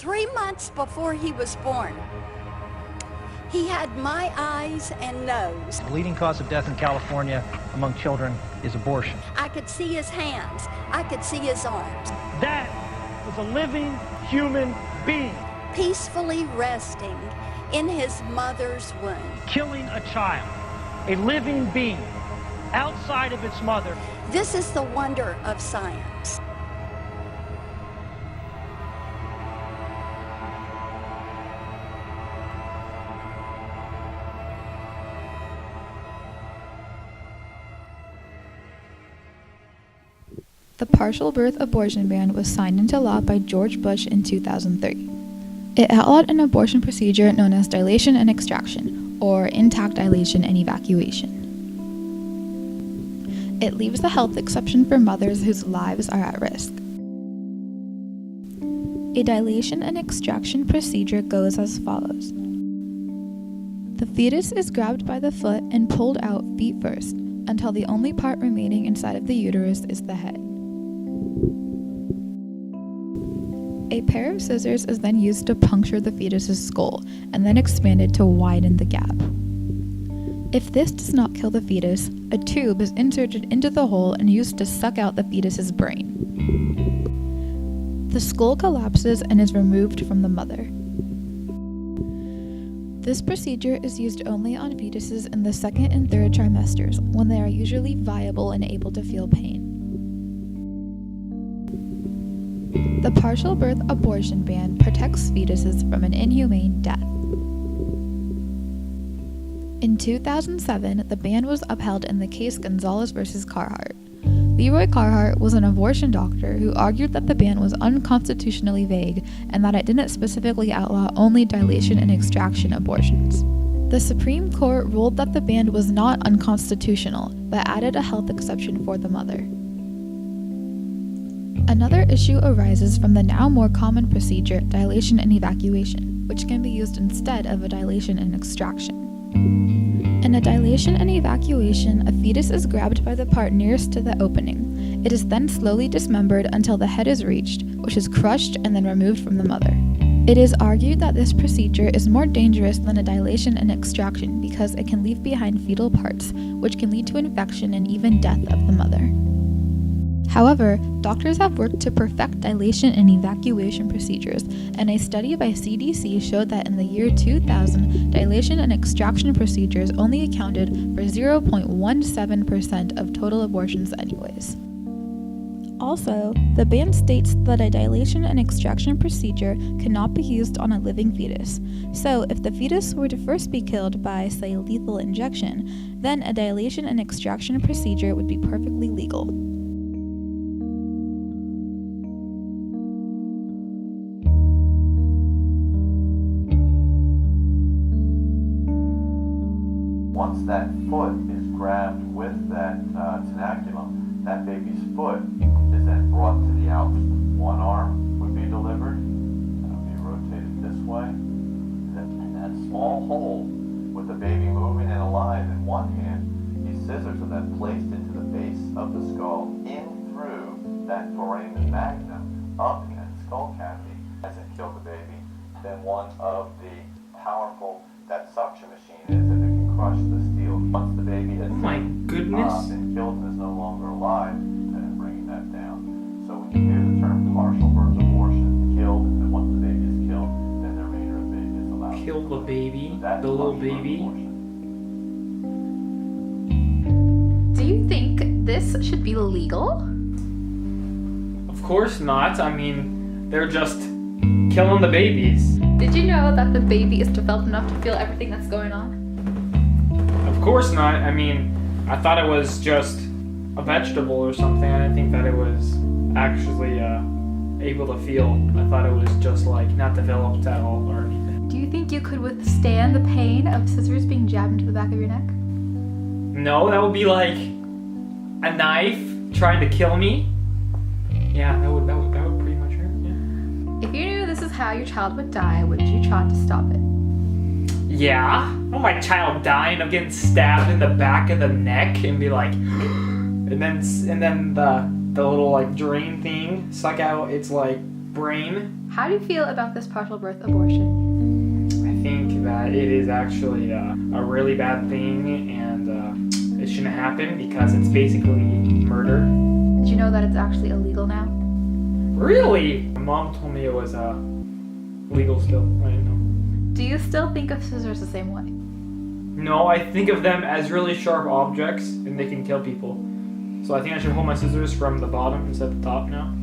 3 months before he was born. He had my eyes and nose. The leading cause of death in California among children is abortion. I could see his hands. I could see his arms. That was a living human being. Peacefully resting in his mother's womb. Killing a child, a living being, outside of its mother. This is the wonder of science. The partial birth abortion ban was signed into law by George Bush in 2003. It outlawed an abortion procedure known as dilation and extraction, or intact dilation and evacuation. It leaves the health exception for mothers whose lives are at risk. A dilation and extraction procedure goes as follows. The fetus is grabbed by the foot and pulled out feet first, until the only part remaining inside of the uterus is the head. A pair of scissors is then used to puncture the fetus's skull, and then expanded to widen the gap. If this does not kill the fetus, a tube is inserted into the hole and used to suck out the fetus's brain. The skull collapses and is removed from the mother. This procedure is used only on fetuses in the second and third trimesters, when they are usually viable and able to feel pain. The partial birth abortion ban protects fetuses from an inhumane death. In 2007, the ban was upheld in the case Gonzalez v. Carhart. Leroy Carhart was an abortion doctor who argued that the ban was unconstitutionally vague and that it didn't specifically outlaw only dilation and extraction abortions. The Supreme Court ruled that the ban was not unconstitutional, but added a health exception for the mother. Another issue arises from the now more common procedure, dilation and evacuation, which can be used instead of a dilation and extraction. In a dilation and evacuation, a fetus is grabbed by the part nearest to the opening. It is then slowly dismembered until the head is reached, which is crushed and then removed from the mother. It is argued that this procedure is more dangerous than a dilation and extraction because it can leave behind fetal parts, which can lead to infection and even death of the mother. However, doctors have worked to perfect dilation and evacuation procedures, and a study by CDC showed that in the year 2000, dilation and extraction procedures only accounted for 0.17% of total abortions anyways. Also, the ban states that a dilation and extraction procedure cannot be used on a living fetus. So, if the fetus were to first be killed by, say, lethal injection, then a dilation and extraction procedure would be perfectly legal. Once that foot is grabbed with that tenaculum, that baby's foot is then brought to the out. One arm would be delivered, and it would be rotated this way. And that small hole with the baby moving and alive in one hand, these scissors are then placed into the base of the skull, in through that foramen magnum, up in that skull cavity. As it killed the baby, then one of the powerful, that suction machine is that it can crush the steel. Once the baby has been killed and is no longer alive, then bringing that down. So when you hear the term partial birth abortion, killed, and then once the baby is killed, then the remainder of the baby is allowed. Kill the baby, That's the little partial birth baby. abortion. Do you think this should be legal? Of course not. I mean, they're just killing the babies. Did you know that the baby is developed enough to feel everything that's going on? Of course not. I mean, I thought it was just a vegetable or something. I didn't think that it was actually able to feel. I thought it was just like not developed at all or anything. Do you think you could withstand the pain of scissors being jabbed into the back of your neck? No, that would be like a knife trying to kill me. Yeah, that would pretty much hurt. Yeah. If you knew this is how your child would die, would you try to stop it? Yeah. Oh, my child dying of getting stabbed in the back of the neck and be like, and then the little like drain thing suck out its like brain. How do you feel about this partial birth abortion? I think that it is actually a really bad thing, and it shouldn't happen because it's basically murder. Did you know that it's actually illegal now? Really? My mom told me it was legal still. I didn't know. Do you still think of scissors the same way? No, I think of them as really sharp objects, and they can kill people. So I think I should hold my scissors from the bottom instead of the top now.